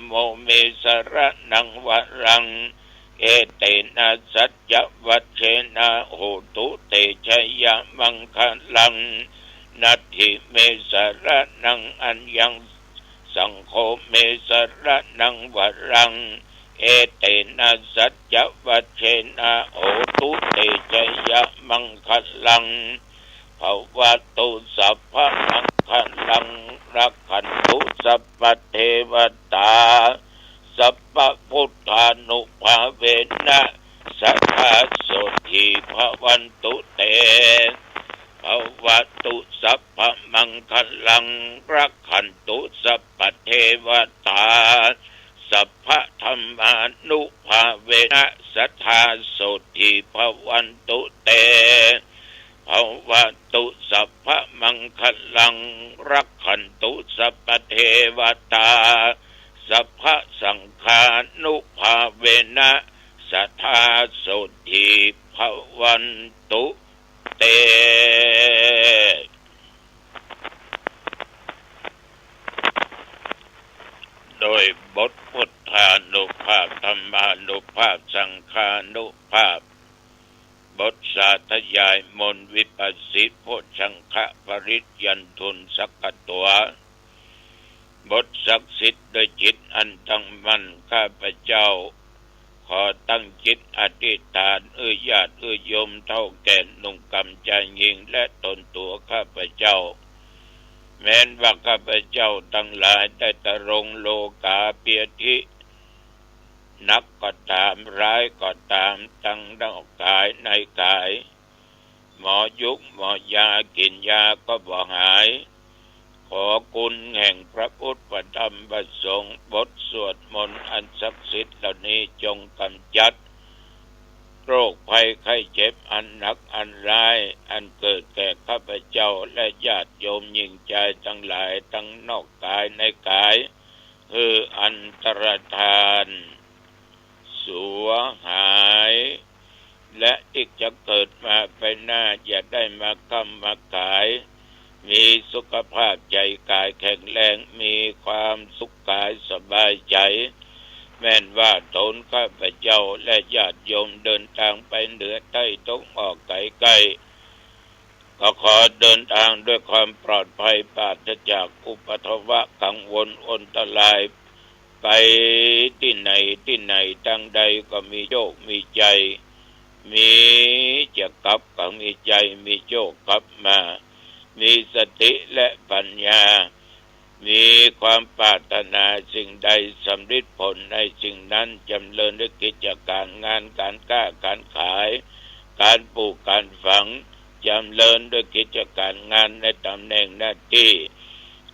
โมเมสระนังวรังเอเตนะสัจจวัชเชนะโหตุเตชยมังคลังนัตถิเมสระนังอัญญังสังโฆเมสระนังวรังเอเตนะสัจจวัชเชนะโหตุเตชยมังคลังภวตุสัพพะมังคลังรักขันตุสัพพเทวตาสัพพพุทธานุภาเวนะสัทธาโสทิภวันตุเตภวตุสัพพะมังคลังรักขันตุสัพพเทวตาสัพพธรรมานุภาเวนะสัทธาโสทิภวันตุเตภวตุสัพพะมังคลังรักขันตุสัพพเทวตาสัพพสังฆานุภาเวนะสัทธาโสทิภวันตุเตโดยบทพุทธานุภาพธรรมานุภาพสังฆานุภาพบทสาธยายมนต์วิปัสสิโพชังคะปริญญันทุนสักกตัวบทศักดิ์สิทธิ์โดยจิตอันตั้งมั่นข้าพเจ้าขอตั้งจิตอธิษฐานญาติโยมเท่าแก่หนุ่มกำจันยิงและตนตัวข้าพเจ้าแม้นว่าข้าพเจ้าทั้งหลายได้ตรงโลกาเปียธินักก็ตามร้ายก็ตามทั้งนอกกายในกายหมอยุกหมอยากินยาก็บ่หายขอคุณแห่งพระพุทธพระธรรมพระสงฆ์บทสวดมนต์อันศักดิ์สิทธิ์เหล่านี้จงกำจัดโรคภัยไข้เจ็บอันหนักอันร้ายอันเกิดแก่ข้าพเจ้าและญาติโยมหญิงใจทั้งหลายทั้งนอกกายในกายคืออันตรธานสัวหายและอีกจะเกิดมาไปหน้าอย่าได้มาค้ำมาขายมีสุขภาพใจกายแข็งแรงมีความสุขกายสบายใจแม้นว่าตนข้าพเจ้าและญาติโยมเดินทางไปเหนือใต้ตกออกไกลๆก็ขอเดินทางด้วยความปลอดภัยปราศจากอุปัฏฐะกังวลอันตรายไปที่ไหนทางใดก็มีโชคมีใจมีจะกลับก็มีใจมีโชคกลับมามีสติและปัญญามีความปรารถนาสิ่งใดสำเร็จผลในสิ่งนั้นจำเริญด้วยกิจการงานการค้าการขายการปลูกการฝังจำเริญด้วยกิจการงานในตำแหน่งหน้าที่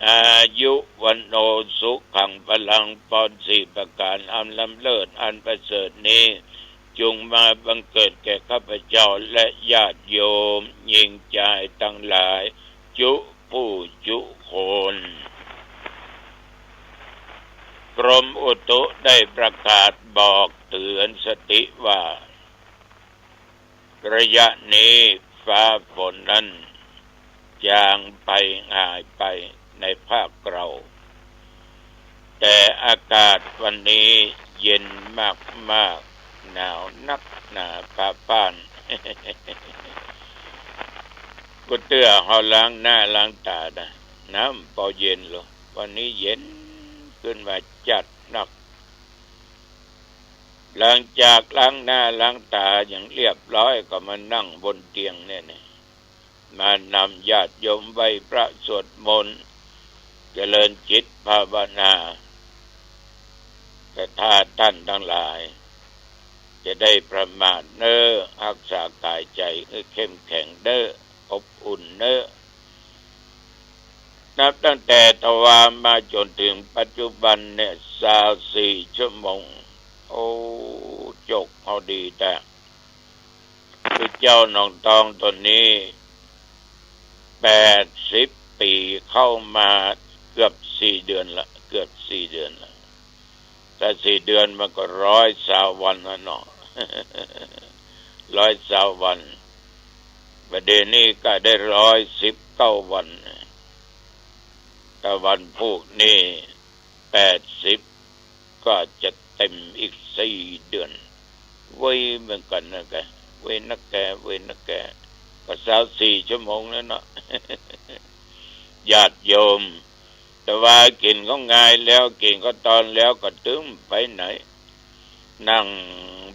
อายุวันโนสุขังพลังปอนสี่ประการอันล้ำเลิศอันประเสริฐนี้จงมาบังเกิดแก่ข้าพเจ้าและญาติโยมหญิงใจทั้งหลายจุผู้จุคนกรมอุตุได้ประกาศบอกเตือนสติว่าระยะนี้ฟ้าฝนนั้นจางไปหายไปในภาคเราแต่อากาศวันนี้เย็นมากหนาวนักหนาผ้าป้าน ก็เตื้อเฮาล้างหน้าล้างตานะน้ำเปล่าเย็นหรอวันนี้เย็นขึ้นมาจัดหนักหลังจากล้างหน้าล้างตาอย่างเรียบร้อยก็มานั่งบนเตียงเนี่ยมานำญาติโยมไหว้พระสวดมนต์เจริญจิตภาวนาแต่ถ้าท่านทั้งหลายจะได้ประมาทเน้อรักษากายใจให้เข้มแข็งเด้ออบอุ่นเน้อนับตั้งแต่ทวารมาจนถึงปัจจุบันเนี่ย24 ชั่วโมงโอ้จกเอาดีแต่คือเจ้าน้องตองตัวนี้80 ปีเข้ามาเกือบ4 เดือนละเกือบ4 เดือนละแต่4 เดือนมันก็120 วันแล้วเนาะ120 วันประเดี๋ยวนี้ก็ได้119 วันแต่วันพุธนี่80 ก็จะเต็มอีก4 เดือนเว้ยเหมือนกันนะแกเว้ยนักแกก็24 ชั่วโมงแล้วเนาะ ญาติโยมแต่ว่ากินก็ง่ายแล้วกินก็ตอนแล้วก็ตึงไปไหนนั่ง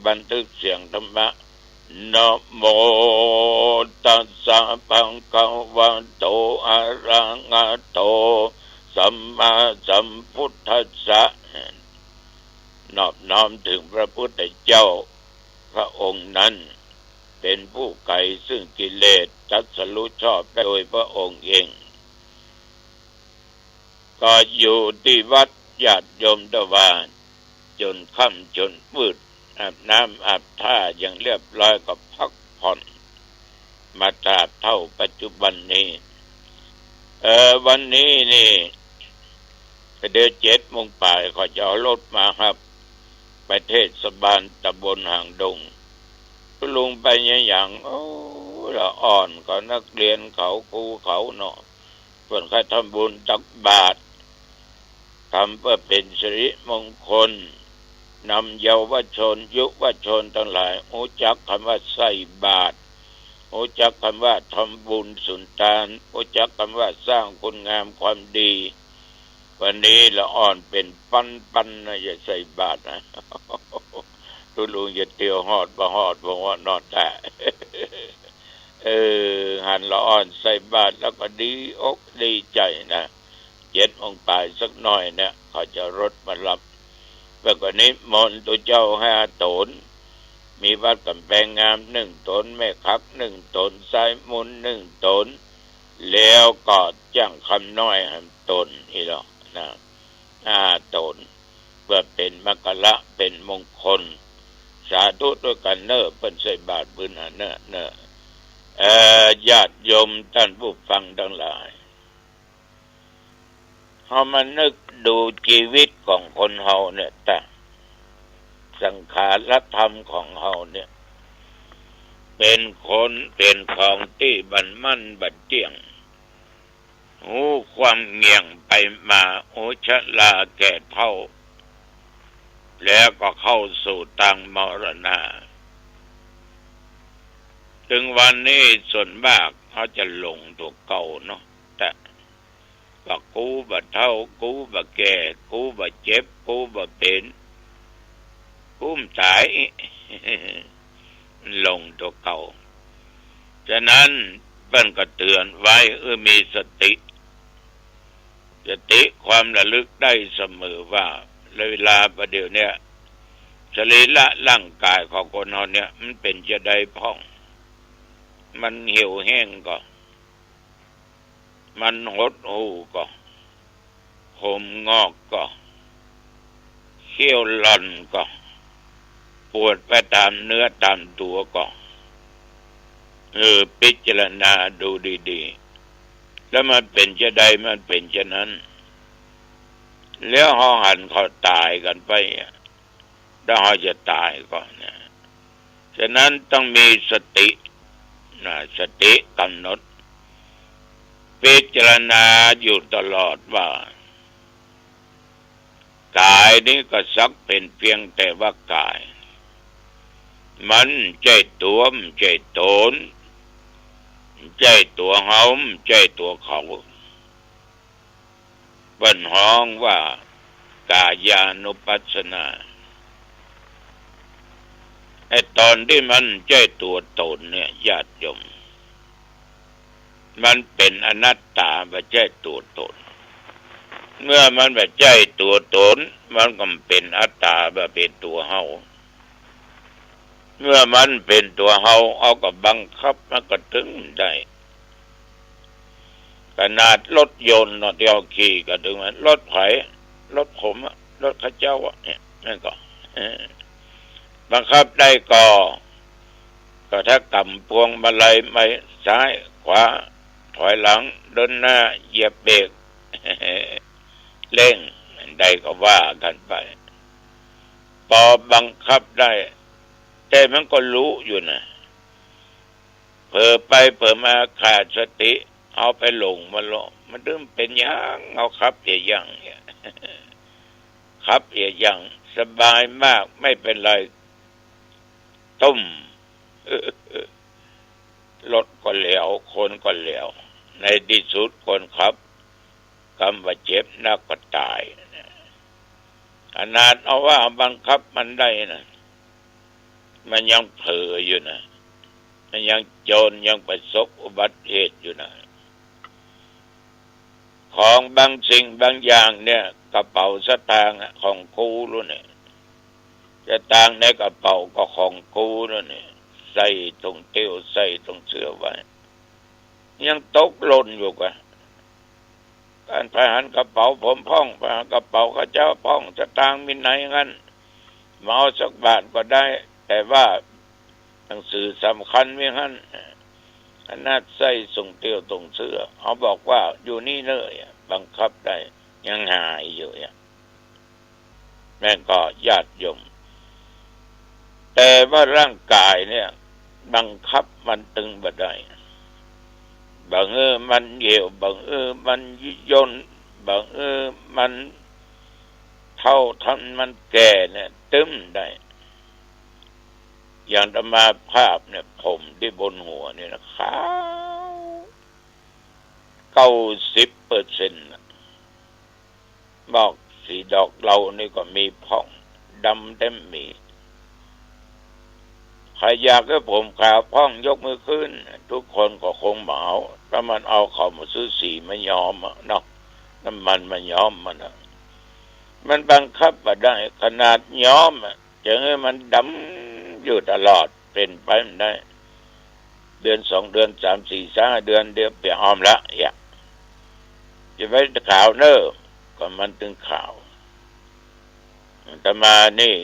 บันทึกเสียงธรรมะนะโมตัสสะภะคะวะโตอะระหะโตสัมมาสัมพุทธัสสะนอบน้อมถึงพระพุทธเจ้าพระองค์นั้นเป็นผู้ไกลซึ่งกิเลสตรัสรู้ชอบโดยพระองค์เองก็อยู่ที่วัดญาติโยมตะวันจนค่ำจนมืดอาบน้ำอาบท่าอย่างเรียบร้อยก็พักผ่อนมาตราบเท่าปัจจุบันนี้วันนี้นี่เดือน7 โมงป่ายเขาจะเอารถมาครับไปเทศบาลตำบลหางดงลุงไปอย่างละอ่อนก็นักเรียนเขาครูเขาเนาะเพิ่นเขาทำบุญตักบาตรทำเพื่อเป็นสิริมงคลนำเยาวชนยุวชนทั้งหลายรู้จักคำว่าใส่บาตรรู้จักคำว่าทำบุญสุนทานรู้จักคำว่าสร้างคุณงามความดีวันนี้ละอ่อนเป็นปันนะอย่าใส่บาตรนะทุลุงอย่าเตียวหอดบ่หอดบ่ว่านอนแต่หันละอ่อนใส่บาตรแล้วก็ดีอกดีใจนะ7 โมงป่ายสักหน่อยเนี่ยเขาจะรถมารับแล้วก็นิมนต์ตัวเจ้า5 ตนมีวัดกำแพงงาม1 ตนแม่คัก1 ตนสายมุน1 ตนแล้วก็จ้างคำน้อย1 ตนอีหรอกนะ5 ตนเพื่อเป็นมกละเป็นมงคลสาธุด้วยกันเนอเพิ่นใส่บาตรบุญเนอญาติโยมท่านผู้ฟังทั้งหลายเฮามานึกดูชีวิตของคนเฮาเนี่ยแต่สังขารธรรมของเฮาเนี่ยเป็นคนเป็นของที่บันมั่นบัดเที่ยงหูความเงี่ยงไปมาโอชะลาแก่เฒ่าแล้วก็เข้าสู่ทางมรณะถึงวันนี้ส่วนมากเขาจะหลงตัวเก่าเนาะแต่ว่ากูบ่เฒ่ากูบ่แก่กูบ่เจ็บกูบ่เป็นกูตายหลงตัวเก่าฉะนั้นเพิ่นก็เตือนไว้มีสติความระลึกได้เสมอว่าเวลาประเดี๋ยวเนี้ยสรีระร่างกายของคนเราเนี่ยมันเป็นจะได้พ่องมันเหี่ยวแห้งก็มันหดหู่ก็ผมงอกก็เขี้ยวหล่อนก็ปวดไปตามเนื้อตามตัวก็พิจารณาดูดีๆแล้วมันเป็นจะได้มันเป็นฉะนั้นแล้วเขาหันเขาตายกันไปแล้วเขาจะตายก่อนนะฉะนั้นต้องมีสติสติกำหนดพิจารณาอยู่ตลอดว่ากายนี้ก็สักเป็นเพียงแต่ว่ากายมันใจตัวมันใจตนใจตัวเฮาใจตัวเขาบันห้องว่ากายานุปัสสนาไอ้ตอนที่มันใจตัวตนเนี่ยญาติโยมมันเป็นอนัตตาไม่ใช่ตัวตนเมื่อมันไม่ใช่ตัวตนมันก็เป็นอัตตาเป็นตัวเฮาเมื่อมันเป็นตัวเฮาเอาก็บังคับมันก็ถึงได้ขนาดรถยนต์เดียวขี่ก็ถึงมันรถไถรถผมรถข้าเจ้าเนี่ยนั่นก็บังคับได้ก็ถ้ากำพวงมาลัยไม่ซ้ายขวาถอยหลังเดินหน้าเหยียบเบรกเร่งใดก็ว่ากันไปพอบังคับได้แต่มันก็รู้อยู่นะเผลอไปเผลอมาขาดสติเอาไปหลงมันเริ่มเป็นอย่างเอาขับอย่างขับอย่าง สบายมากไม่เป็นไรตุ้มรถก็เหลวคนก็เหลวในที่สุดคนขับกำว่าเจ็บนักก็ตายขนาดเอาว่าบังคับมันได้นะมันยังเผลออยู่นะมันยังโจรยังประสบอุบัติเหตุอยู่นะของบางสิ่งบางอย่างเนี่ยกระเป๋าสตางค์ของกูรู้เนี่ยสตางค์ในกระเป๋าก็ของกูรู้เนี่ยใส่ตรงเตี้ยวใส่ตรงเสื้อไว้ยังตกหล่นอยู่กะการไปหันกระเป๋าผมพ่องไปหันกระเป๋าข้าเจ้าพ่องสตางค์มีไหนงั้นมาเอาสักบาทก็ได้แต่ว่าหนังสือสำคัญไม่งั้นขนาดใส่ส่งเตี้ยวตรงเสื้อเขาบอกว่าอยู่นี่เลยบังคับได้ยังหายอยู่แม่งก็ญาติโยมแต่ว่าร่างกายเนี่ยบังคับมันตึงบ่ได้บางมันเหี่ยวบางมันย่นบางมันเท่าทันมันแก่เนี่ยตึมได้อย่างธรรมาภาพเนี่ยผมที่บนหัวเนี่ยนะขาว90%บอกสีดอกเรานี่ก็มีพ่องดำเต็มมีใครอยากให้ผมขาวพ่องยกมือขึ้นทุกคนก็คงเหมาถ้ามันเอาเขามาซื้อสีไม่ยอมเนาะน้ำมันมันยอมมันบังคับมาได้ขนาดยอมจะให้มันดำอยู่ตลอดเป็นไปไม่ได้เดือน2 เดือน3 4 5 เดือนเดียวเปลี่ยนออมละจะไปขาวเนอะก็มันถึงขาวแต่มานี่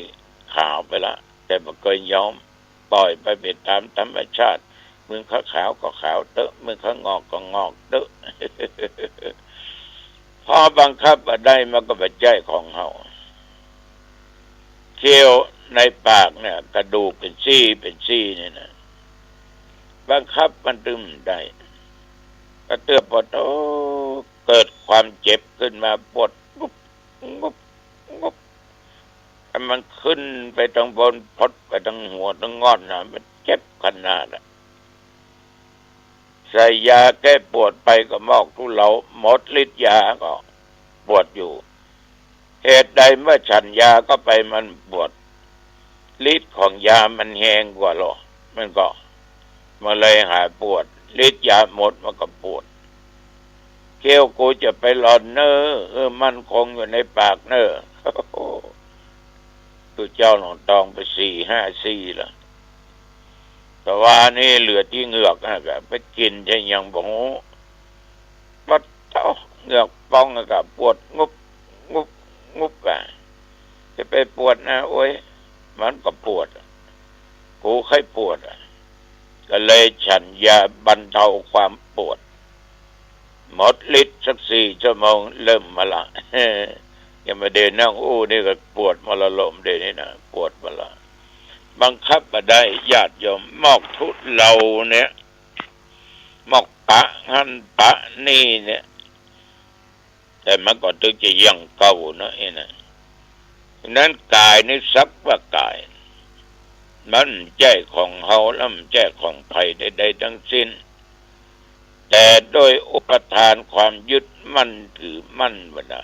ขาวไปละแต่ไม่เคยยอมปล่อยไปเป็นตามธรรมชาติมึงขาวก็ขาวเตอะมึงงอกก็งอกเตอะ พอบังคับมาได้มันก็เป็นใจของเขาเคี้ยวในปากเนี่ยกระดูกเป็นซี่เนี่ยนะบังคับมันตึมได้ก็เตือนปวดเกิดความเจ็บขึ้นมาปวดงุบมันขึ้นไปตรงบนพดไปตรงหัวตรงงอนนะมันเจ็บขนาดใส่ยาแก้ปวดไปก็มอกทุเลาหมดฤทธิ์ยาก็ปวดอยู่เหตุใดเมื่อฉันยาก็ไปมันปวดฤทธิ์ของยามันแห้งกว่าหรอมันก็มาเลยหายปวดฤทธิ์ยาหมดมันก็ปวดเคี้ยวกูจะไปหลอนเนอมันคงอยู่ในปากเนอตัวเจ้าหลงตองไป4-5 ซี่ละแต่ว่านี่เหลือที่เหงือกนะไปกินจะยังบอกปัดเท่าเหงือกป้องกับปวดงุบจะไปปวดนะโอ้ยมันก็ปวดกูเคยปวดก็เลยฉันยาบรรเทาความปวดหมดฤทธิ์สัก4 ชั่วโมงเริ่มมาละยังมาเดินนั่งนี่ก็ปวดมาละลมเดนี่นะปวดมาละบังคับมาได้ญาติโยมมอกทุเราเนี่ยมอกปะหันปะนี่เนี่ยแต่มันก็ถึงจะยังเก่านะนะนั้นกายนี่สักว่ากายมันแจ้ของเฮาแล้วมันแจ้ของไผใดๆทั้งสิ้นแต่โดยอุปทานความยึดมั่นถือมั่นบ่ได้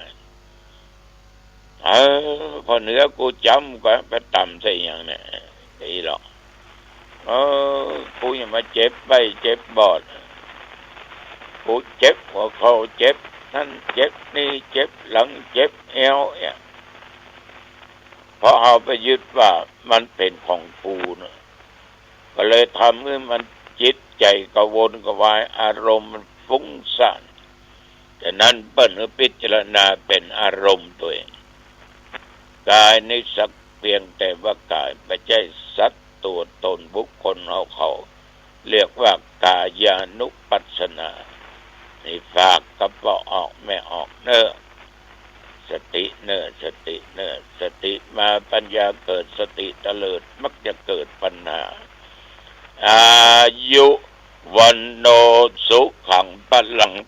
พอเหนือกูจำก็ไปต่ำใส่อย่างนี้ไอ้หรอกกูยังมาเจ็บไปเจ็บบอดกูเจ็บหัวเข่าเจ็บนั่นเจ็บนี่เจ็บหลังเจ็บเอวเพราะเอาไปยึดว่ามันเป็นของกูนะก็เลยทำให้มันจิตใจกระวนกระวายอารมณ์มันฟุ้งซ่านฉะนั้นเปิ้ลพิจารณาเป็นอารมณ์ตัวเองกายนี่สักเพียงแต่ว่ากายไม่ใช่สัตว์ตัวตนบุคคลเขาเรียกว่ากายานุปัสสนานี่ฝากกระเป๋าออกไม่ออกเนอะสติเนอะสติมาปัญญาเกิดสติเตลิดมักจะเกิดปัญญาอายุวันโนสุขังพลัง